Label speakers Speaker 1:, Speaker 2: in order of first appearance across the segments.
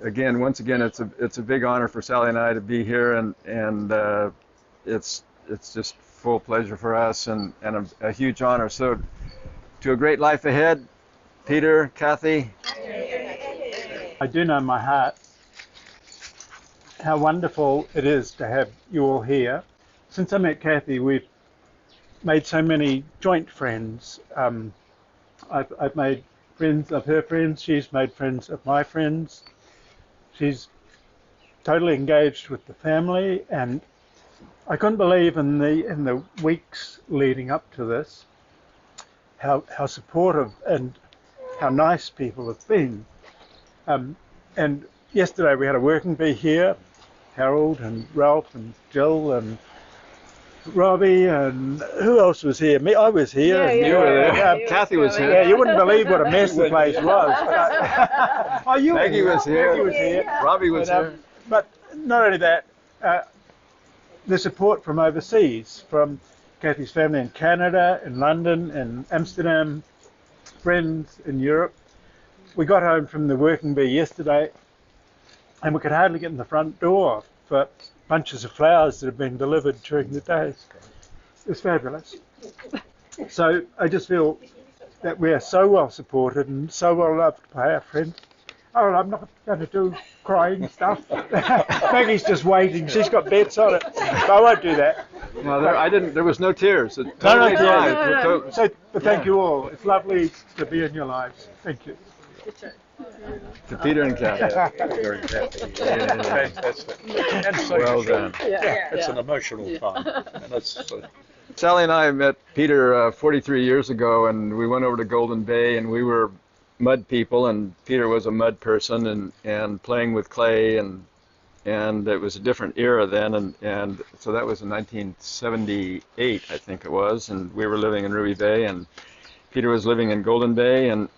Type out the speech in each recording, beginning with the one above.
Speaker 1: again, once again, it's a big honor for Sally and I to be here, and it's just full pleasure for us, and a huge honor. So, to a great life ahead, Peter, Kathy.
Speaker 2: I do know in my heart how wonderful it is to have you all here. Since I met Kathy, we've made so many joint friends. I've made friends of her friends. She's made friends of my friends. She's totally engaged with the family, and I couldn't believe in the weeks leading up to this how supportive and how nice people have been. And yesterday we had a working bee here, Harold and Ralph and Jill and Robbie, and who else was here? Me, I was here.
Speaker 3: Yeah,
Speaker 1: You were there. Kathy was here.
Speaker 2: Yeah, you wouldn't believe what a mess the place was. Oh, you
Speaker 1: Maggy was here.
Speaker 2: Maggy was here.
Speaker 1: Robbie was here.
Speaker 2: But not only that, the support from overseas, from Kathy's family in Canada, in London, in Amsterdam, friends in Europe. We got home from the working bee yesterday, and we could hardly get in the front door for bunches of flowers that have been delivered during the day. It was fabulous. So I just feel that we are so well supported and so well loved by our friends. Oh, I'm not going to do crying stuff. Maggie's just waiting. She's got bets on it. So I won't do that.
Speaker 1: No, I didn't. There was no tears. It
Speaker 2: No
Speaker 1: totally
Speaker 2: tears.
Speaker 1: dry.
Speaker 2: So, but thank you all. It's lovely to be in your lives. Thank you.
Speaker 1: To Peter and Kathy.
Speaker 4: Fantastic. And so
Speaker 1: Well done.
Speaker 4: it's an emotional time. And it's,
Speaker 1: Sally and I met Peter 43 years ago, and we went over to Golden Bay, and we were mud people, and Peter was a mud person, and playing with clay, and it was a different era then, and so that was in 1978, I think it was, and we were living in Ruby Bay, and Peter was living in Golden Bay, and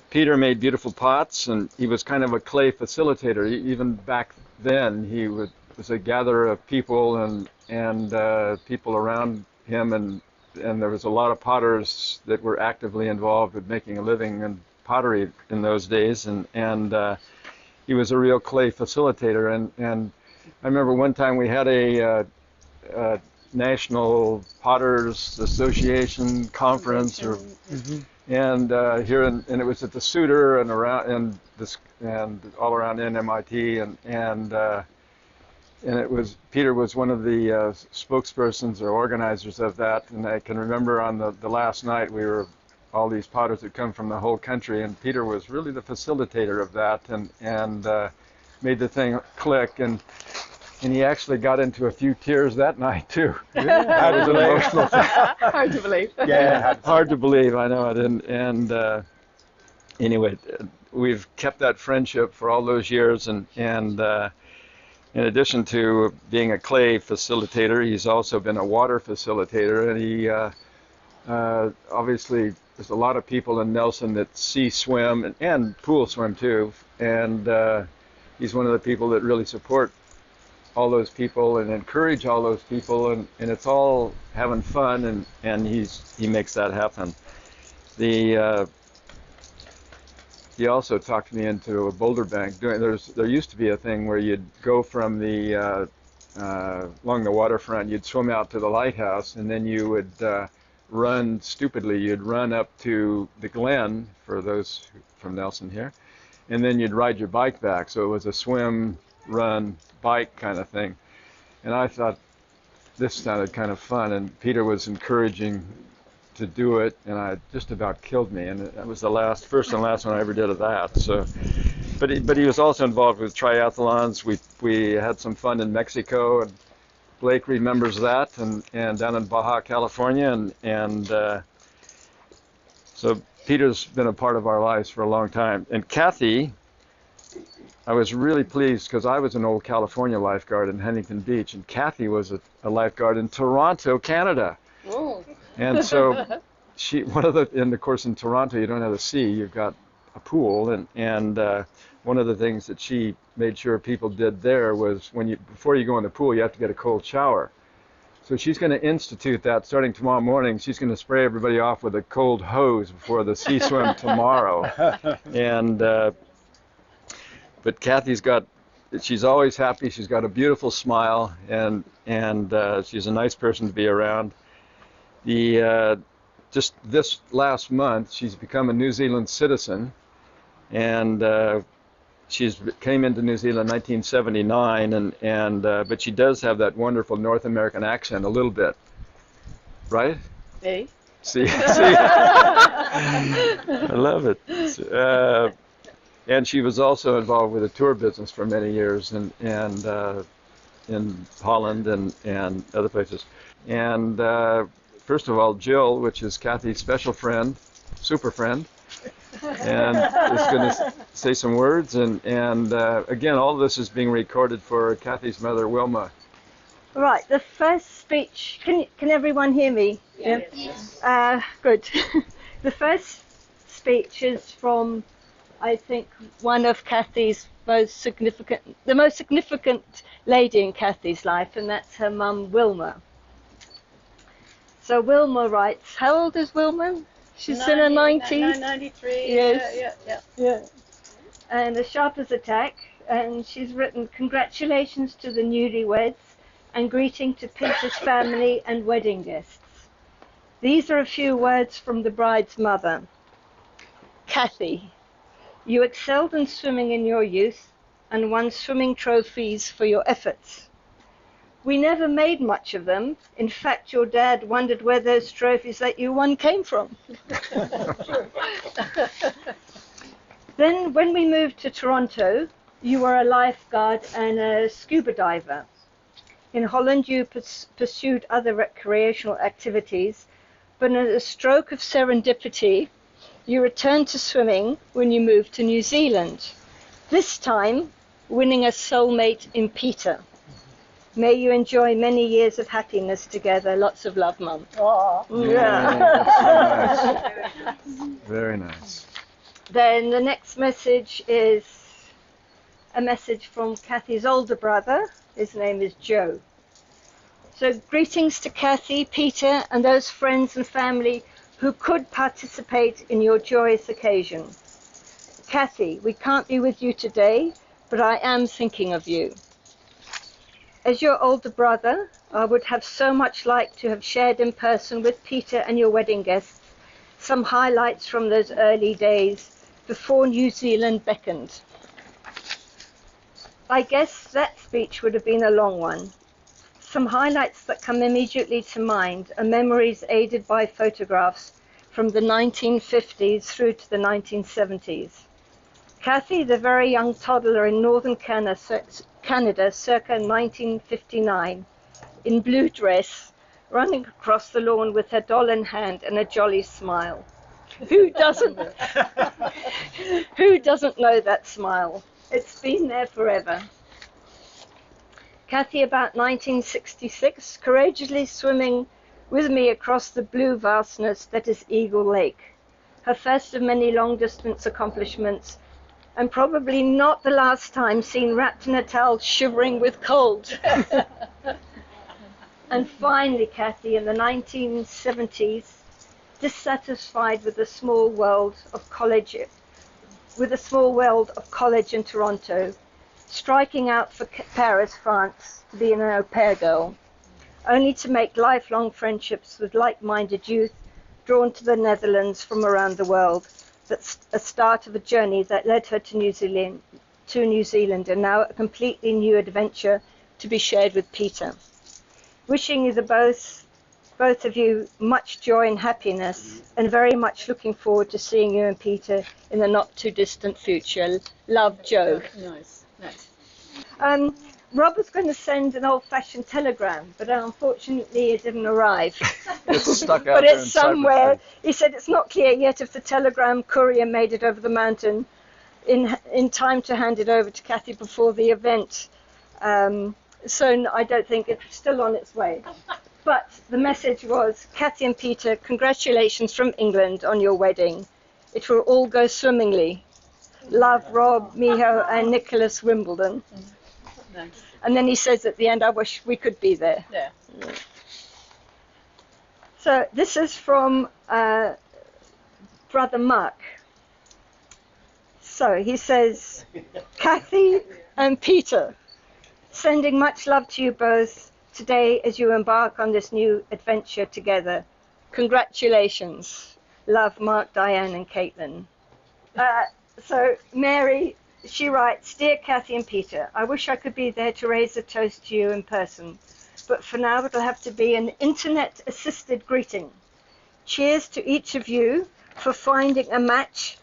Speaker 1: Peter made beautiful pots, and he was kind of a clay facilitator. Even back then, he was a gatherer of people and people around him, and there was a lot of potters that were actively involved with making a living in pottery in those days, and he was a real clay facilitator. And I remember one time we had a National Potters Association conference, and here and it was at the Suter and around and all around NMIT, and it was Peter was one of the spokespersons or organizers of that. And I can remember on the last night we were all these potters had come from the whole country, and Peter was really the facilitator of that, and made the thing click, and he actually got into a few tears that night too. That was an emotional thing.
Speaker 3: Hard to believe.
Speaker 1: Yeah, hard to believe. I know it. And anyway, we've kept that friendship for all those years, and in addition to being a clay facilitator, he's also been a water facilitator, and he obviously there's a lot of people in Nelson that sea swim and pool swim too, and he's one of the people that really support all those people and encourage all those people, and it's all having fun, and he makes that happen. He also talked me into a boulder bank. There used to be a thing where you'd go from the along the waterfront, you'd swim out to the lighthouse, and then you would run stupidly. You'd run up to the Glen, for those from Nelson here, and then you'd ride your bike back. So it was a swim, run, bike kind of thing. And I thought this sounded kind of fun, and Peter was encouraging to do it, and it just about killed me. And that was the first and last one I ever did of that. So, but he was also involved with triathlons. We had some fun in Mexico, and Blake remembers that, and down in Baja California, and so Peter's been a part of our lives for a long time. And Kathy, I was really pleased because I was an old California lifeguard in Huntington Beach, and Kathy was a lifeguard in Toronto, Canada.
Speaker 3: Whoa.
Speaker 1: And so and of course in Toronto you don't have the sea, you've got a pool, and one of the things that she made sure people did there was before you go in the pool, you have to get a cold shower. So she's going to institute that starting tomorrow morning. She's going to spray everybody off with a cold hose before the sea swim tomorrow. And but she's always happy. She's got a beautiful smile, and she's a nice person to be around. Just this last month, she's become a New Zealand citizen, and she's came into New Zealand in 1979, but she does have that wonderful North American accent a little bit, right?
Speaker 3: Hey.
Speaker 1: See, I love it. And she was also involved with the tour business for many years, and in Holland and other places. And first of all, Jill, which is Kathy's special friend, super friend, and is going to say some words. And again, all of this is being recorded for Kathy's mother, Wilma.
Speaker 3: Right, the first speech, can everyone hear me?
Speaker 5: Yeah.
Speaker 3: Yes. Good. The first speech is from, I think, one of Kathy's the most significant lady in Kathy's life, and that's her mum, Wilma. So Wilma writes, how old is Wilma? She's in her 90s?
Speaker 5: 93.
Speaker 3: Yes.
Speaker 5: Yeah.
Speaker 3: And as sharp as a tack, and she's written, congratulations to the newlyweds, and greeting to Peter's family and wedding guests. These are a few words from the bride's mother. Kathy, you excelled in swimming in your youth and won swimming trophies for your efforts. We never made much of them. In fact, your dad wondered where those trophies that you won came from. Then when we moved to Toronto, you were a lifeguard and a scuba diver. In Holland, you pursued other recreational activities, but in a stroke of serendipity, you returned to swimming when you moved to New Zealand, this time winning a soulmate in Peter. May you enjoy many years of happiness together. Lots of love, Mum.
Speaker 1: Yeah. That's so nice. Very nice.
Speaker 3: Then the next message is a message from Kathy's older brother. His name is Joe. So greetings to Kathy, Peter, and those friends and family who could participate in your joyous occasion. Kathy, we can't be with you today, but I am thinking of you. As your older brother, I would have so much liked to have shared in person with Peter and your wedding guests some highlights from those early days before New Zealand beckoned. I guess that speech would have been a long one. Some highlights that come immediately to mind are memories aided by photographs from the 1950s through to the 1970s. Kathy, the very young toddler in northern Canada circa 1959, in blue dress, running across the lawn with her doll in hand and a jolly smile. Who doesn't know that smile? It's been there forever. Kathy, about 1966, courageously swimming with me across the blue vastness that is Eagle Lake. Her first of many long-distance accomplishments, and probably not the last time seen wrapped in a towel shivering with cold. And finally, Kathy, in the 1970s, dissatisfied with the small world of college in Toronto, striking out for Paris, France, to be an au pair girl, only to make lifelong friendships with like-minded youth drawn to the Netherlands from around the world. That's a start of a journey that led her to New Zealand, and now a completely new adventure to be shared with Peter. Wishing you both of you much joy and happiness, and very much looking forward to seeing you and Peter in the not too distant future. Love, Joe.
Speaker 5: Nice.
Speaker 3: Rob was going to send an old-fashioned telegram, but unfortunately it didn't arrive.
Speaker 1: It's stuck out
Speaker 3: But
Speaker 1: there
Speaker 3: it's
Speaker 1: in
Speaker 3: somewhere.
Speaker 1: cyberspace.
Speaker 3: He said it's not clear yet if the telegram courier made it over the mountain in time to hand it over to Kathy before the event. So I don't think it's still on its way. But the message was, Kathy and Peter, congratulations from England on your wedding. It will all go swimmingly. Love, Rob, Miho, and Nicholas Wimbledon.
Speaker 5: Nice.
Speaker 3: And then he says at the end, I wish we could be there.
Speaker 5: Yeah.
Speaker 3: So this is from Brother Mark. So he says, Kathy and Peter, sending much love to you both today as you embark on this new adventure together. Congratulations. Love, Mark, Diane, and Caitlin. So Mary, she writes, Dear Kathy and Peter, I wish I could be there to raise a toast to you in person, but for now it'll have to be an internet-assisted greeting. Cheers to each of you for finding a match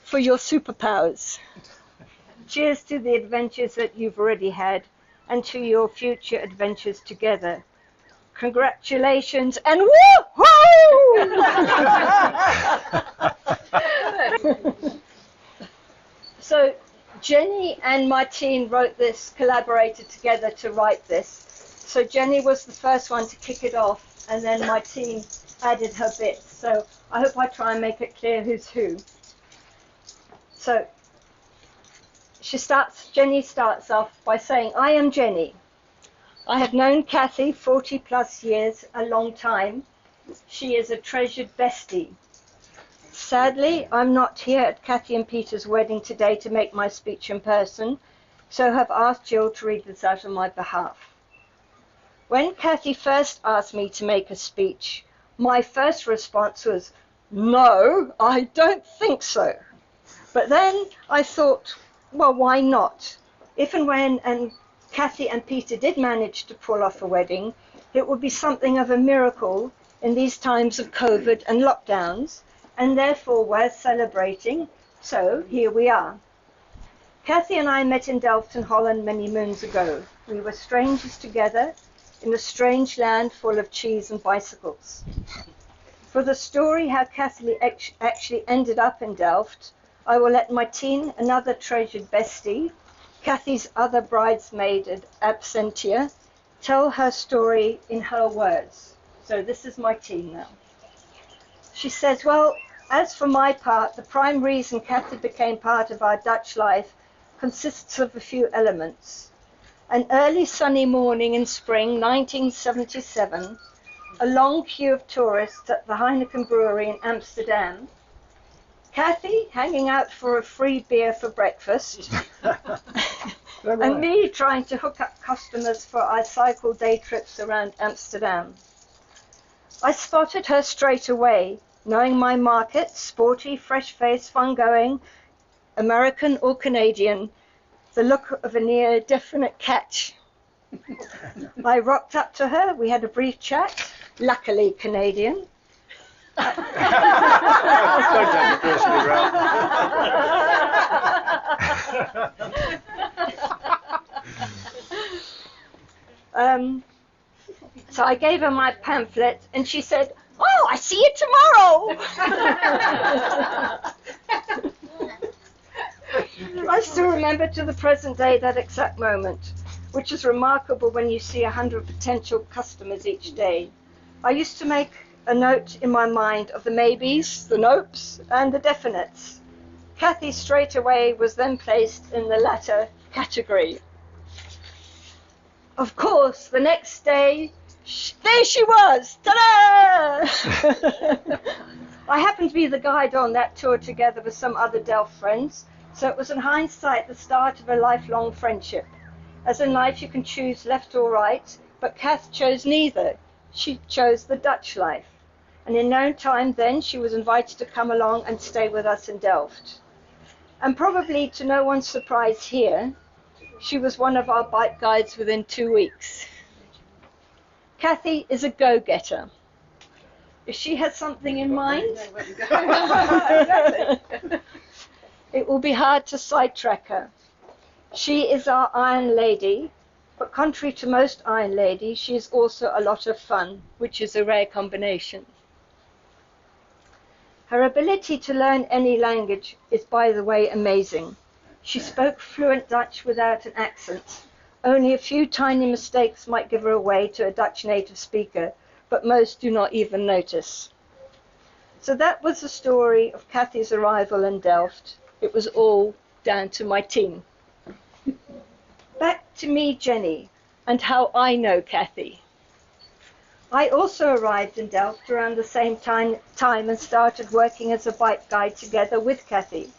Speaker 3: for your superpowers. Cheers to the adventures that you've already had and to your future adventures together. Congratulations and woo-hoo! So Jenny and Martine collaborated together to write this. So Jenny was the first one to kick it off, and then Martine added her bits. So I hope I try and make it clear who's who. So Jenny starts off by saying, I am Jenny. I have known Kathy 40 plus years, a long time. She is a treasured bestie. Sadly, I'm not here at Kathy and Peter's wedding today to make my speech in person, so have asked Jill to read this out on my behalf. When Kathy first asked me to make a speech, my first response was, no, I don't think so. But then I thought, well, why not? If and when Kathy and Peter did manage to pull off a wedding, it would be something of a miracle in these times of COVID and lockdowns, and therefore worth celebrating. So here we are. Kathy and I met in Delft in Holland many moons ago. We were strangers together in a strange land full of cheese and bicycles. For the story how Kathy actually ended up in Delft, I will let Martine, another treasured bestie, Kathy's other bridesmaid and absentia, tell her story in her words. So this is Martine now. She says, well, as for my part, the prime reason Kathy became part of our Dutch life consists of a few elements. An early sunny morning in spring 1977, a long queue of tourists at the Heineken brewery in Amsterdam, Kathy hanging out for a free beer for breakfast, and me trying to hook up customers for our cycle day trips around Amsterdam. I spotted her straight away, knowing my market, sporty, fresh-faced, fun-going, American or Canadian, the look of a near definite catch. I rocked up to her, we had a brief chat, luckily Canadian. So I gave her my pamphlet and she said, oh, I see you tomorrow. I still remember to the present day that exact moment, which is remarkable when you see 100 potential customers each day. I used to make a note in my mind of the maybes, the nopes, and the definites. Kathy straight away was then placed in the latter category. Of course, the next day, there she was! Ta-da! I happened to be the guide on that tour together with some other Delft friends, so it was in hindsight the start of a lifelong friendship. As in life, you can choose left or right, but Kath chose neither. She chose the Dutch life. And in no time then, she was invited to come along and stay with us in Delft. And probably to no one's surprise here, she was one of our bike guides within 2 weeks. Kathy is a go-getter. If she has something in mind, it will be hard to sidetrack her. She is our Iron Lady, but contrary to most Iron Ladies, she is also a lot of fun, which is a rare combination. Her ability to learn any language is, by the way, amazing. She spoke fluent Dutch without an accent. Only a few tiny mistakes might give her away to a Dutch native speaker, but most do not even notice. So that was the story of Kathy's arrival in Delft. It was all down to my team. Back to me, Jenny, and how I know Kathy. I also arrived in Delft around the same time and started working as a bike guide together with Kathy.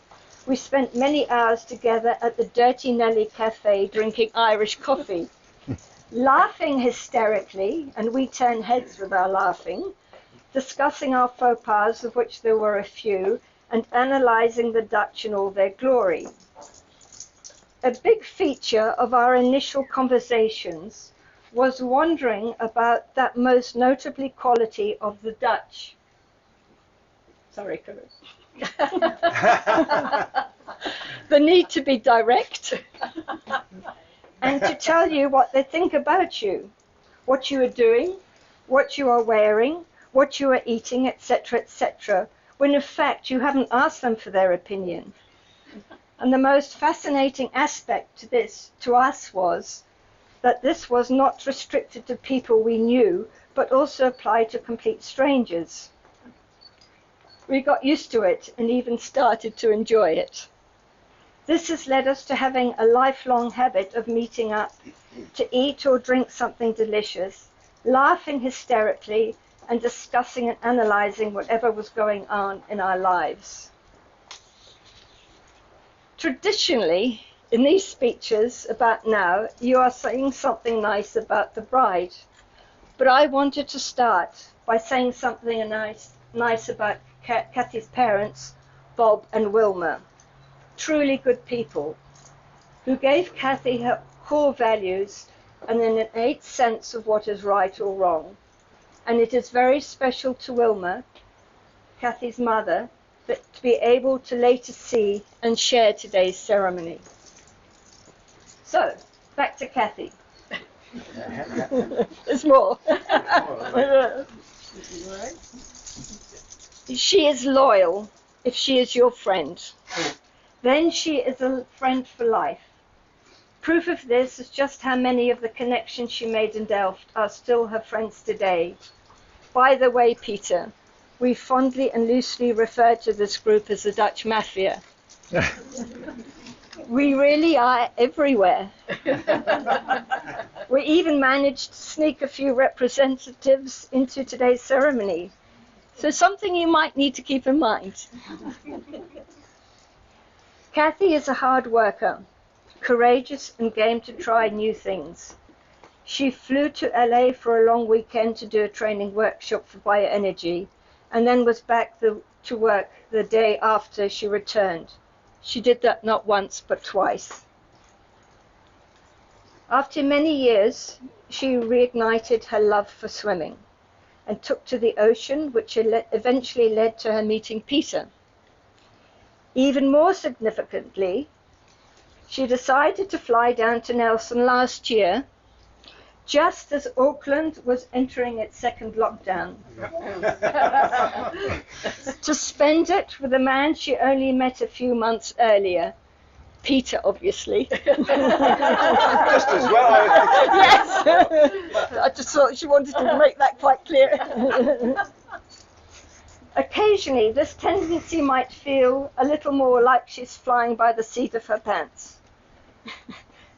Speaker 3: We spent many hours together at the Dirty Nelly Cafe drinking Irish coffee, laughing hysterically, and we turned heads with our laughing, discussing our faux pas, of which there were a few, and analysing the Dutch in all their glory. A big feature of our initial conversations was wondering about that most notably quality of the Dutch. Sorry, Chris. The need to be direct and to tell you what they think about you, what you are doing, what you are wearing, what you are eating, etc., etc., when in fact you haven't asked them for their opinion. And the most fascinating aspect to this, to us, was that this was not restricted to people we knew, but also applied to complete strangers. We got used to it and even started to enjoy it. This has led us to having a lifelong habit of meeting up to eat or drink something delicious, laughing hysterically, and discussing and analysing whatever was going on in our lives. Traditionally, in these speeches about now, you are saying something nice about the bride. But I wanted to start by saying something nice about Kathy's parents, Bob and Wilma. Truly good people, who gave Kathy her core values and an innate sense of what is right or wrong. And it is very special to Wilma, Kathy's mother, that to be able to later see and share today's ceremony. So, back to Kathy. There's more. She is loyal if she is your friend. Then she is a friend for life. Proof of this is just how many of the connections she made in Delft are still her friends today. By the way, Peter, we fondly and loosely refer to this group as the Dutch Mafia. We really are everywhere. We even managed to sneak a few representatives into today's ceremony. So something you might need to keep in mind. Kathy is a hard worker, courageous and game to try new things. She flew to LA for a long weekend to do a training workshop for bioenergy, and then was back to work the day after she returned. She did that not once, but twice. After many years, she reignited her love for swimming and took to the ocean, which eventually led to her meeting Peter. Even more significantly, she decided to fly down to Nelson last year, just as Auckland was entering its second lockdown, to spend it with a man she only met a few months earlier, Peter, obviously.
Speaker 4: Just as well.
Speaker 3: Yes, I just thought she wanted to make that quite clear. Occasionally, this tendency might feel a little more like she's flying by the seat of her pants.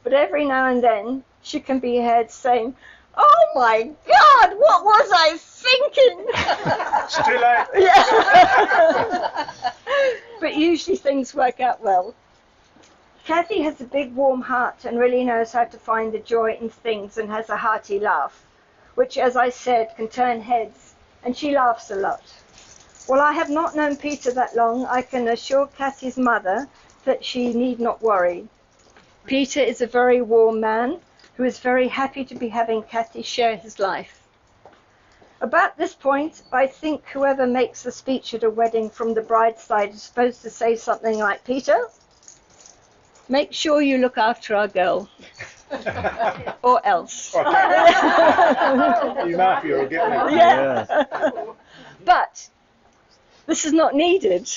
Speaker 3: But every now and then, she can be heard saying, "Oh my God, what was I thinking?"
Speaker 4: It's too late.
Speaker 3: Yeah. But usually things work out well. Kathy has a big warm heart and really knows how to find the joy in things and has a hearty laugh, which, as I said, can turn heads, and she laughs a lot. While I have not known Peter that long, I can assure Kathy's mother that she need not worry. Peter is a very warm man who is very happy to be having Kathy share his life. About this point, I think whoever makes the speech at a wedding from the bride's side is supposed to say something like, "Peter, make sure you look after our girl." Or else.
Speaker 4: You mafia will get me.
Speaker 3: Yeah. But this is not needed,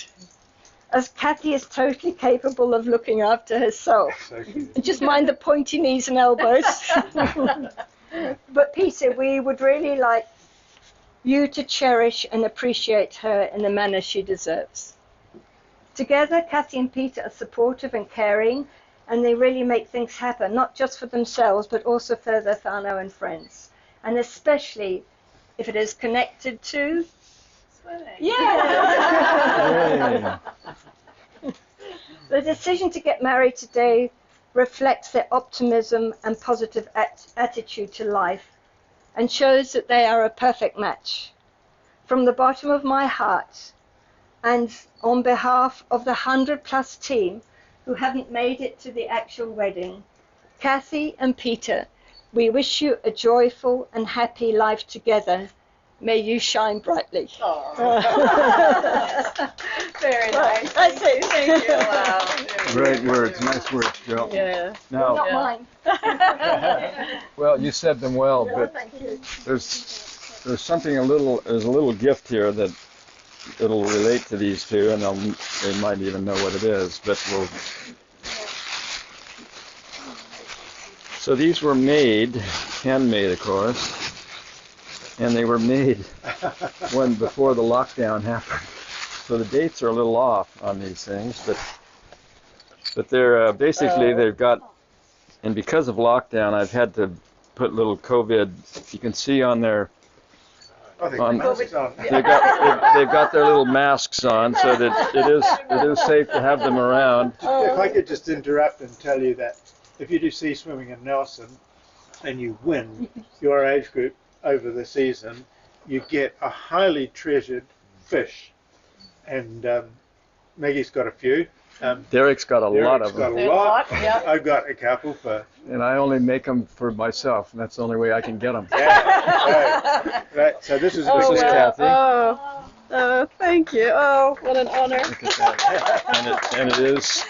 Speaker 3: as Kathy is totally capable of looking after herself. Just mind the pointy knees and elbows. But Peter, we would really like you to cherish and appreciate her in the manner she deserves. Together, Kathy and Peter are supportive and caring, and they really make things happen, not just for themselves, but also for their whānau and friends. And especially if it is connected to swimming. Yeah. The decision to get married today reflects their optimism and positive attitude to life and shows that they are a perfect match. From the bottom of my heart and on behalf of the 100+ team who haven't made it to the actual wedding, Kathy and Peter, we wish you a joyful and happy life together. May you shine brightly.
Speaker 5: Very nice.
Speaker 3: That's it.
Speaker 5: Thank you. Wow.
Speaker 1: Great words, nice words, Jill.
Speaker 5: Yeah.
Speaker 1: Now,
Speaker 3: Not mine.
Speaker 1: well, you said them well,
Speaker 3: No,
Speaker 1: but
Speaker 3: thank you.
Speaker 1: there's something there's a little gift here that it'll relate to these two, and they might even know what it is, but we'll. So these were made, handmade, of course, and they were made before the lockdown happened. So the dates are a little off on these things, but they're basically they've got, and because of lockdown, I've had to put little COVID. You can see on their.
Speaker 4: I think the masks on.
Speaker 1: They've got their little masks on, so that it is safe to have them around.
Speaker 2: If I could just interrupt and tell you that if you do sea swimming in Nelson and you win your age group over the season, you get a highly treasured fish. And Maggie's got a few.
Speaker 1: Derek's got a lot of
Speaker 2: Got
Speaker 1: them,
Speaker 2: a lot.
Speaker 5: Yeah.
Speaker 2: I've got a couple for.
Speaker 1: and I only make them for myself, and that's the only way I can get them.
Speaker 2: Yeah, right. So this is
Speaker 1: This is Kathy.
Speaker 5: Oh, thank you. Oh, what an honor.
Speaker 1: Look at that. And it is.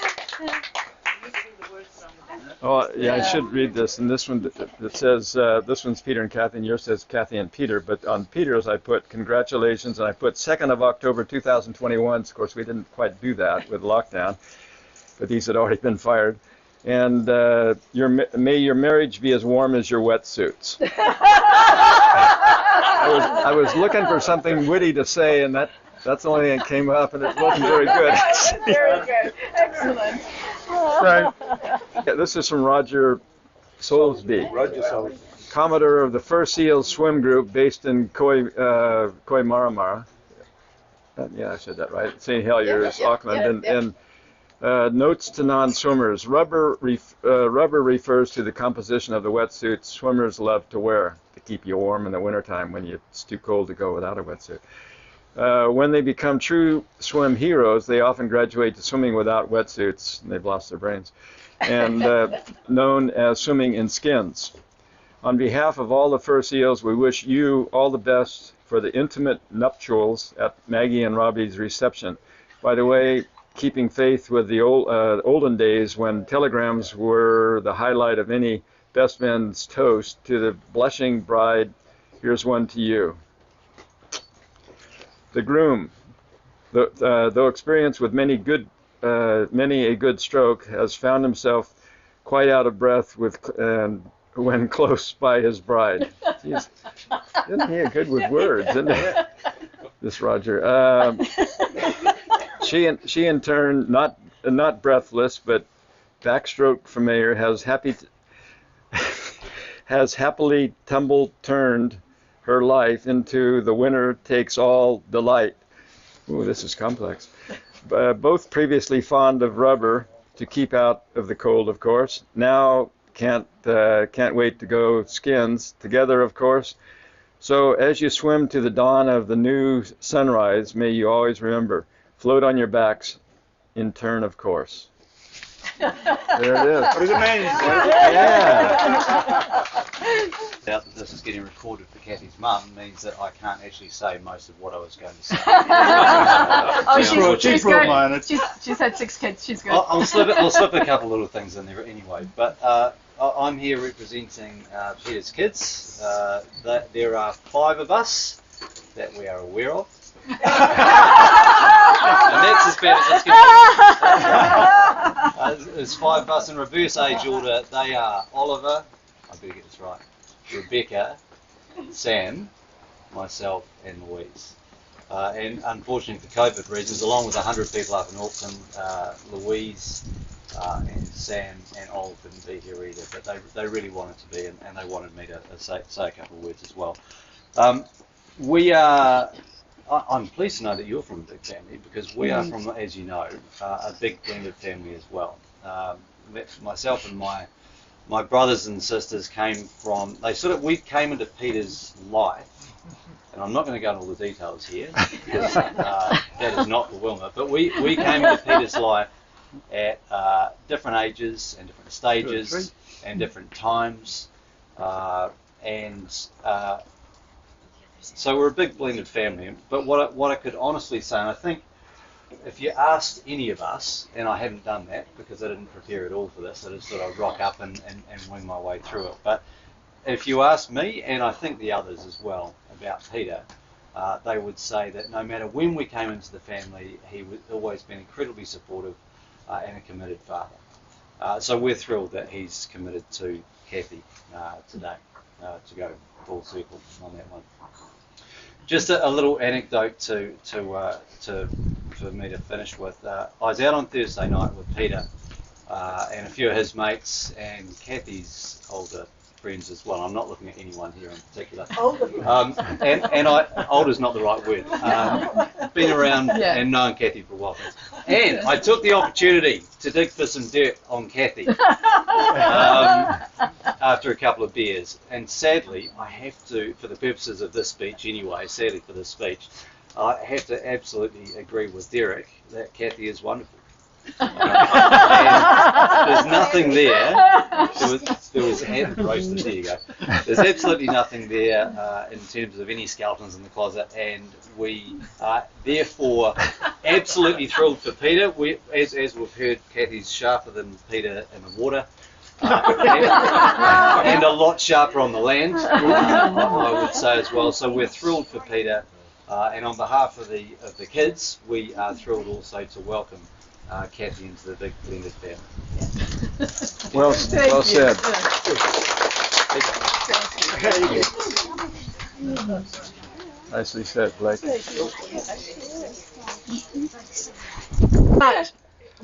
Speaker 1: Oh, yeah, I should read this. And this one, it says, this one's Peter and Kathy, and yours says Kathy and Peter. But on Peter's, I put congratulations, and I put 2nd of October 2021. Of course, we didn't quite do that with lockdown, but these had already been fired. And may your marriage be as warm as your wetsuits. I was looking for something witty to say, and that's the only thing that came up, and it wasn't very good.
Speaker 5: Very good. Excellent.
Speaker 1: So, yeah, this is from Roger Soulsby,
Speaker 2: Roger Sullivan.
Speaker 1: Commodore of the First Seals Swim Group based in Koimaramara. Yeah, I said that right. St. Heliers, Auckland. And notes to non-swimmers. Rubber refers to the composition of the wetsuits swimmers love to wear to keep you warm in the wintertime when it's too cold to go without a wetsuit. When they become true swim heroes, they often graduate to swimming without wetsuits, and they've lost their brains, and known as swimming in skins. On behalf of all the First Seals, we wish you all the best for the intimate nuptials at Maggie and Robbie's reception. By the way, keeping faith with the olden days when telegrams were the highlight of any best man's toast to the blushing bride, here's one to you. The groom, though experienced with many a good stroke, has found himself quite out of breath when close by his bride. Jeez, isn't he good with words? Isn't he? This Roger. She in turn, not breathless, but backstroke familiar, has happily turned her life into the winner takes all delight. Ooh, this is complex. Both previously fond of rubber to keep out of the cold, of course. Now can't wait to go skins together, of course. So as you swim to the dawn of the new sunrise, may you always remember, float on your backs, in turn, of course. There it is.
Speaker 2: What does it mean?
Speaker 1: Yeah.
Speaker 6: That this is getting recorded for Kathy's mum means that I can't actually say most of what I was going to say.
Speaker 5: She's
Speaker 2: brought
Speaker 5: good.
Speaker 2: mine.
Speaker 5: She's had 6 kids. She's good.
Speaker 6: I'll slip a couple little things in there anyway. But I'm here representing Peter's kids. There are 5 of us that we are aware of. And that's as bad as it's going. There's 5 of us in reverse age order. They are Oliver, I better get this right, Rebecca, Sam, myself, and Louise. And unfortunately for COVID reasons, along with 100 people up in Auckland, Louise and Sam and Ol couldn't be here either, but they really wanted to be, and they wanted me to say a couple of words as well. We are I'm pleased to know that you're from a big family, because we are from, as you know, a big blended family as well. Myself and my brothers and sisters came from, we came into Peter's life, and I'm not going to go into all the details here, because that is not for Wilma, but we came into Peter's life at different ages and different stages and different times, so we're a big blended family. But what I could honestly say, and I think if you asked any of us, and I haven't done that because I didn't prepare at all for this, I just thought I'd rock up and wing my way through it. But if you ask me, and I think the others as well, about Peter, they would say that no matter when we came into the family, he was always been incredibly supportive and a committed father. So we're thrilled that he's committed to Kathy today, to go full circle on that one. Just a little anecdote for me to finish with. I was out on Thursday night with Peter and a few of his mates and Kathy's older friends as well. I'm not looking at anyone here in particular. Older's not the right word. Been around and known Kathy for a while. And I took the opportunity to dig for some dirt on Kathy after a couple of beers. And sadly, I have to, for the purposes of this speech anyway, I have to absolutely agree with Derek that Kathy is wonderful. There's nothing there. There was roasted. There you go. There's absolutely nothing there in terms of any skeletons in the closet, and we are therefore absolutely thrilled for Peter. As we've heard, Kathy's sharper than Peter in the water, and a lot sharper on the land, I would say as well. So we're thrilled for Peter, and on behalf of the kids, we are thrilled also to welcome Kathy into the big blended family.
Speaker 1: Well said. Nicely said, Blake.
Speaker 7: But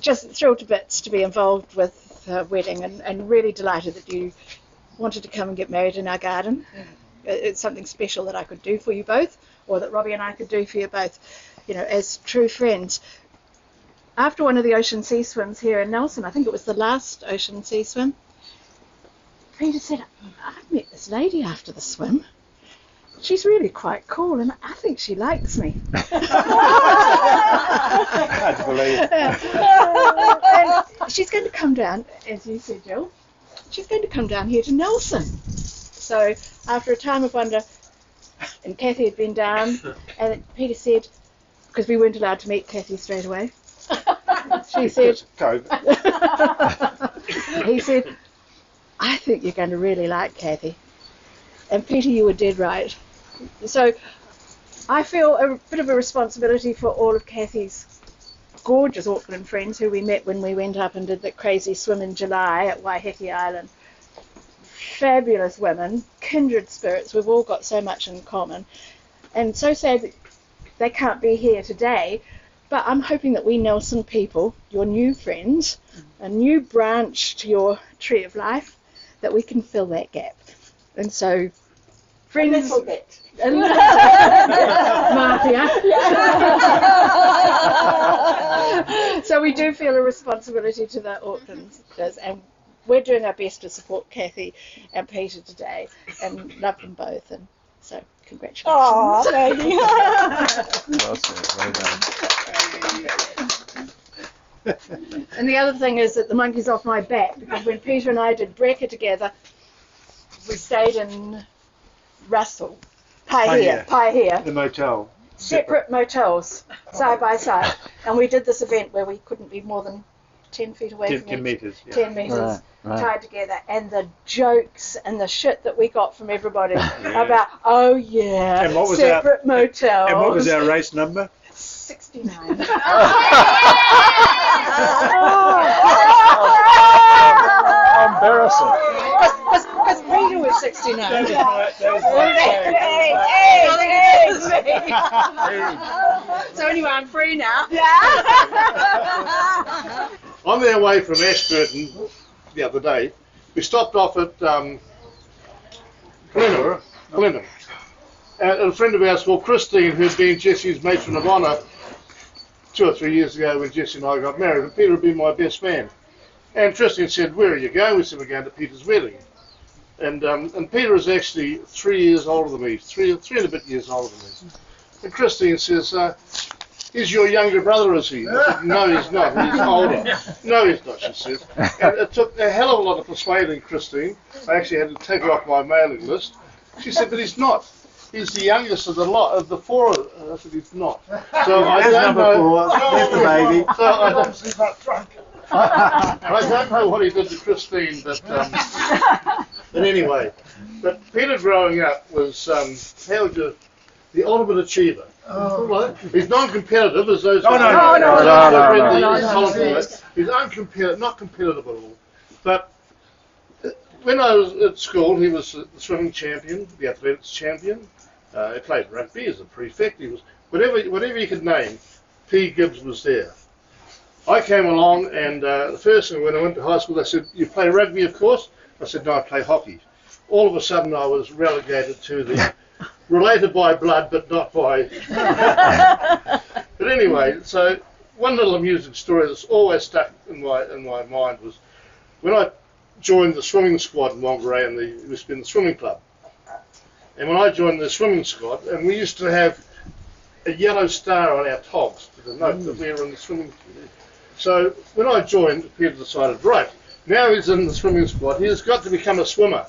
Speaker 7: just thrilled to bits to be involved with the wedding, and really delighted that you wanted to come and get married in our garden. It's something special that I could do for you both, or that Robbie and I could do for you both, as true friends. After one of the ocean sea swims here in Nelson, I think it was the last ocean sea swim, Peter said, I've met this lady after the swim. She's really quite cool, and I think she likes me.
Speaker 2: Hard to believe.
Speaker 7: And she's going to come down, as you said, Jill, she's going to come down here to Nelson. So after a time of wonder, and Kathy had been down, and Peter said, because we weren't allowed to meet Kathy straight away, he said, I think you're going to really like Kathy. And Peter, you were dead right. So I feel a bit of a responsibility for all of Kathy's gorgeous Auckland friends who we met when we went up and did the crazy swim in July at Waiheke Island. Fabulous women, kindred spirits. We've all got so much in common. And so sad that they can't be here today. But I'm hoping that we Nelson people, your new friends, a new branch to your tree of life, that we can fill that gap. And so, friends... A little bit. Mafia. So we do feel a responsibility to the Aucklanders, and we're doing our best to support Kathy and Peter today, and love them both. And so, congratulations.
Speaker 5: Oh, Maggy.
Speaker 7: And the other thing is that the monkey's off my back, because when Peter and I did Brecker together, we stayed in Russell, Paihia,
Speaker 2: The motel.
Speaker 7: separate motels, side by side, and we did this event where we couldn't be more than 10 feet away from
Speaker 2: 10
Speaker 7: each,
Speaker 2: metres. Yeah.
Speaker 7: 10 metres
Speaker 1: Right.
Speaker 7: tied together, and the jokes and the shit that we got from everybody about, oh yeah,
Speaker 2: And what was
Speaker 7: separate motels.
Speaker 2: And what was our race number?
Speaker 7: 69.
Speaker 1: Embarrassing.
Speaker 7: Because Peter was 69. So anyway, I'm free now.
Speaker 4: On their way from Ashburton the other day, we stopped off at Glenham, a friend of ours called Christine, who'd been Jesse's matron of honour 2 or 3 years ago when Jesse and I got married, and Peter had been my best man. And Christine said, "Where are you going?" We said, "We're going to Peter's wedding." And Peter is actually 3 years older than me, three and a bit years older than me. And Christine says, "Is your younger brother, is he?" I said, "No, he's not. He's older." "No, he's not," she says. And it took a hell of a lot of persuading Christine. I actually had to take her off my mailing list. She said, "But he's not. He's the youngest of the lot, of the four." I said, "He's not." So I don't know.
Speaker 2: Here's the baby.
Speaker 4: So I don't know what he did to Christine, but anyway. But Peter growing up was the ultimate achiever. He's non-competitive, as those. He's uncompetitive, not competitive at all. But when I was at school, he was the swimming champion, the athletics champion. He played rugby as a prefect. He was whatever you could name. P. Gibbs was there. I came along, and the first thing when I went to high school, they said, "You play rugby, of course?" I said, "No, I play hockey." All of a sudden, I was relegated to the related by blood, but not by. But anyway, so one little amusing story that's always stuck in my mind was when I joined the swimming squad in Wongarei, and it was in the swimming club. And when I joined the swimming squad, and we used to have a yellow star on our togs to denote that we were in the swimming squad. So when I joined, Peter decided, right, now he's in the swimming squad, he's got to become a swimmer.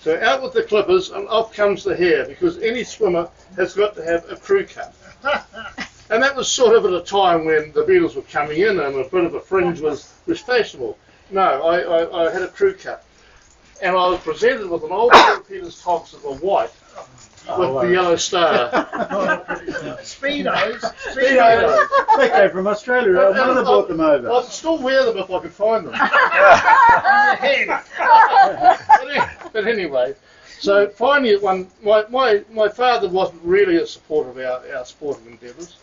Speaker 4: So out with the clippers and off comes the hair, because any swimmer has got to have a crew cut. And that was sort of at a time when the Beatles were coming in and a bit of a fringe was fashionable. No, I had a crew cut. And I was presented with an old pair of Peter's togs that were white with the yellow star.
Speaker 2: Speedos. They came from Australia. My mother brought them over.
Speaker 4: I could still wear them if I could find them. But anyway, so finally my father wasn't really a supporter of our sporting endeavours,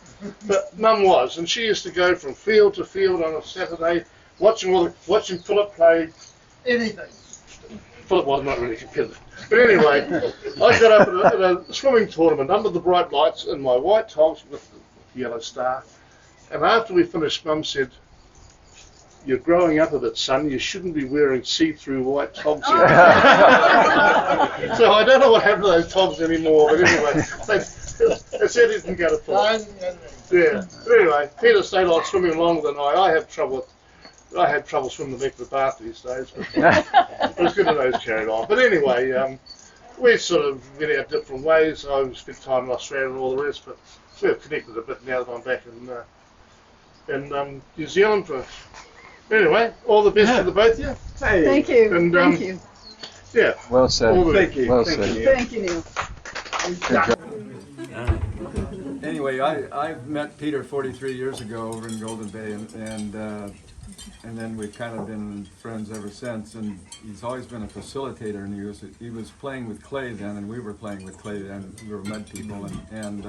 Speaker 4: but Mum was, and she used to go from field to field on a Saturday watching Philip play anything. Philip was not really competitive. But anyway, I got up at a swimming tournament under the bright lights in my white togs with the yellow star. And after we finished, Mum said, "You're growing up a bit, son. You shouldn't be wearing see-through white togs anymore." So I don't know what happened to those togs anymore. But anyway, they said he didn't go to Philip. Yeah. But anyway, Peter stayed on swimming longer than I had trouble swimming back to the bath these days, but it was good to know he's carried on. But anyway, we sort of went our different ways. I spent time in Australia and all the rest, but we've connected a bit now that I'm back in New Zealand. Anyway, all the best to the both of you.
Speaker 2: Hey.
Speaker 5: Thank you.
Speaker 4: And,
Speaker 5: Thank you.
Speaker 4: Yeah.
Speaker 1: Well said.
Speaker 2: Thank you.
Speaker 1: Well
Speaker 2: Thank
Speaker 1: said.
Speaker 2: you.
Speaker 5: Thank you, Neil.
Speaker 1: Anyway, I met Peter 43 years ago over in Golden Bay, and then we've kind of been friends ever since. And he's always been a facilitator, and he was playing with clay then, and we were playing with clay then. We were mud people, and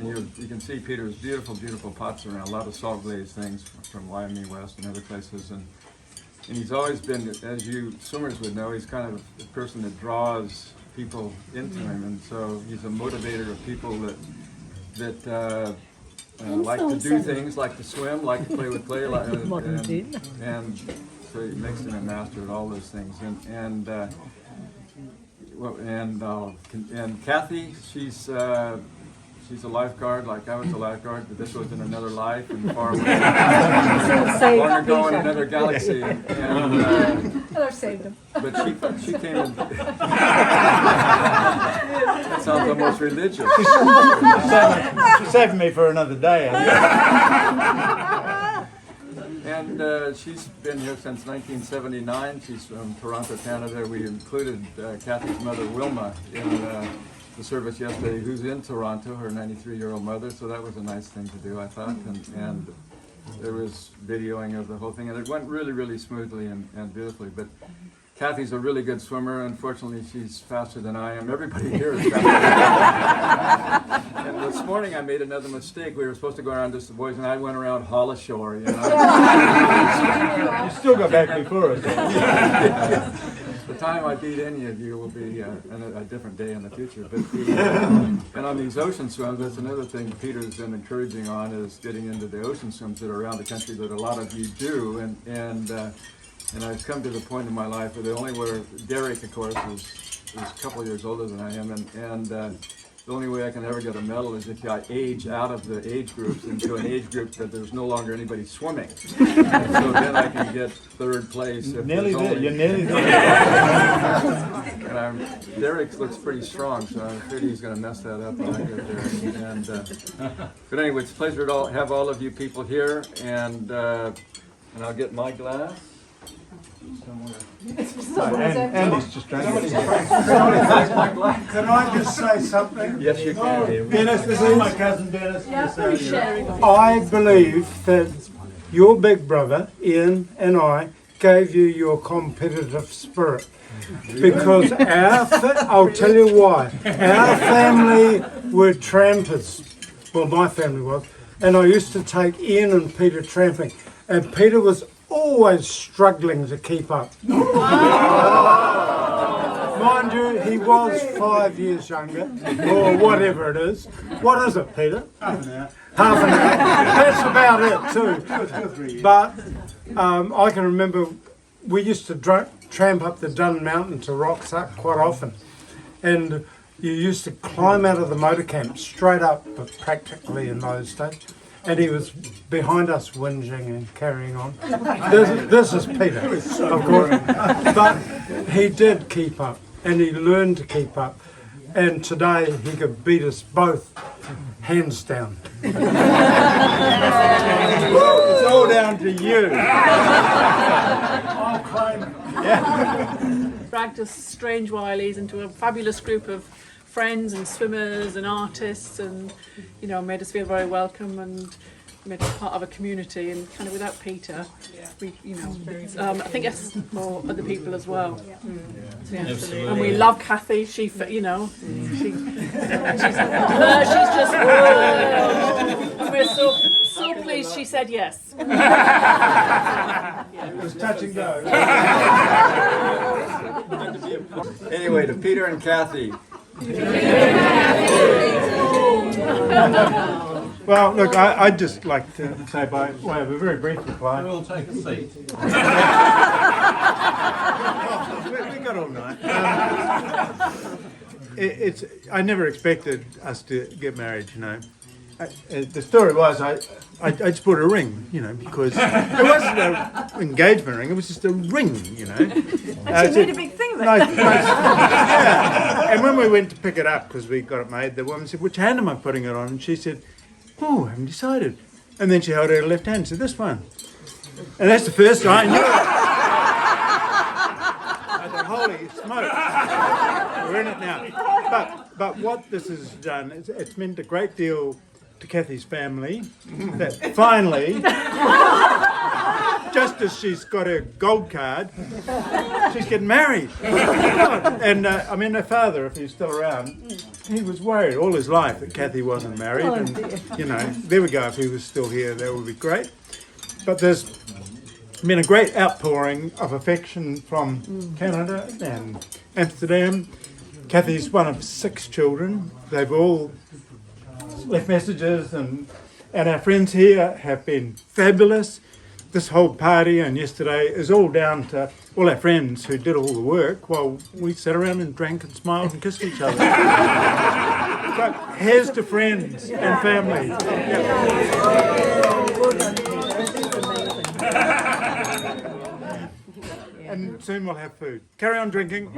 Speaker 1: you can see Peter's beautiful pots around, a lot of salt glazed things from Wyoming West and other places, and he's always been, as you swimmers would know, he's kind of a person that draws people into him, and so he's a motivator of people that like to do things, like to swim, like to play with clay, and so he makes him a master at all those things. And Kathy, she's a lifeguard, like I was a lifeguard, but this was in another life and far away, long ago in another galaxy. And
Speaker 5: I've saved him.
Speaker 1: but she came in. That sounds almost religious.
Speaker 2: She's saving me for another day.
Speaker 1: And she's been here since 1979. She's from Toronto, Canada. We included Kathy's mother, Wilma, in the service yesterday, who's in Toronto, her 93-year-old mother. So that was a nice thing to do, I thought. And there was videoing of the whole thing, and it went really smoothly and beautifully. But Kathy's a really good swimmer. Unfortunately, she's faster than I am. Everybody here is faster than I am. And this morning I made another mistake. We were supposed to go around just the boys, and I went around Holashore, you know.
Speaker 2: You still got back before us.
Speaker 1: But time I beat any of you will be a different day in the future. But and on these ocean swims, that's another thing Peter's been encouraging on, is getting into the ocean swims that are around the country that a lot of you do. And I've come to the point in my life where the only where Derek, of course, is a couple of years older than I am, and the only way I can ever get a medal is if I age out of the age groups into an age group that there's no longer anybody swimming. And so then I can get third place. If
Speaker 2: Nearly
Speaker 1: there's
Speaker 2: there,
Speaker 1: only-
Speaker 2: you're nearly there.
Speaker 1: And Derek looks pretty strong, so I'm afraid he's going to mess that up when I get there. But anyway, it's a pleasure to have all of you people here, and I'll get my glass.
Speaker 2: Andy's just drinking.
Speaker 8: Can I just say something?
Speaker 1: Yes, you can.
Speaker 2: Dennis, this is my cousin Dennis.
Speaker 8: I believe that your big brother, Ian, and I gave you your competitive spirit. Because I'll tell you why. Our family were trampers. Well, my family was. And I used to take Ian and Peter tramping. And Peter was always struggling to keep up. Mind you, he was 5 years younger, or whatever it is. What is it, Peter?
Speaker 2: Half an hour.
Speaker 8: Half an hour. That's about it too. But I can remember we used to tramp up the Dun Mountain to Rocksuck quite often. And you used to climb out of the motor camp straight up, but practically in those days. And he was behind us whinging and carrying on. This is Peter, of course. But he did keep up, and he learned to keep up. And today he could beat us both, hands down.
Speaker 2: It's all down to you.
Speaker 8: I'll claim it.
Speaker 5: Dragged us strange wilies into a fabulous group of friends and swimmers and artists, and made us feel very welcome and made us part of a community. And kind of without Peter, we I think yes, for other people as well. Yeah. And we love Kathy. She's just and we're so pleased she said yes.
Speaker 2: It was touch and go.
Speaker 1: Anyway, to Peter and Kathy.
Speaker 2: Well, look, I'd just like to say by way of a very brief reply.
Speaker 6: We'll take a seat.
Speaker 2: We got all night. I never expected us to get married, The story was I just bought a ring, because it wasn't an engagement ring, it was just a ring,
Speaker 5: You made a big thing of it.
Speaker 2: Yeah. And when we went to pick it up, because we got it made, the woman said, "Which hand am I putting it on?" And she said, "Oh, I haven't decided." And then she held out her left hand and said, "This one." And that's the first time I knew it. I thought, holy smoke, we're in it now. But what this has done, it's meant a great deal to Kathy's family, that finally, just as she's got her gold card, she's getting married. And her father, if he's still around, he was worried all his life that Kathy wasn't married. And, there we go, if he was still here, that would be great. But there's been a great outpouring of affection from Canada and Amsterdam. Kathy's one of 6 children. They've all left messages, and our friends here have been fabulous. This whole party and yesterday is all down to all our friends who did all the work while we sat around and drank and smiled and kissed each other. So here's to friends and family. Yep. And soon we'll have food. Carry on drinking.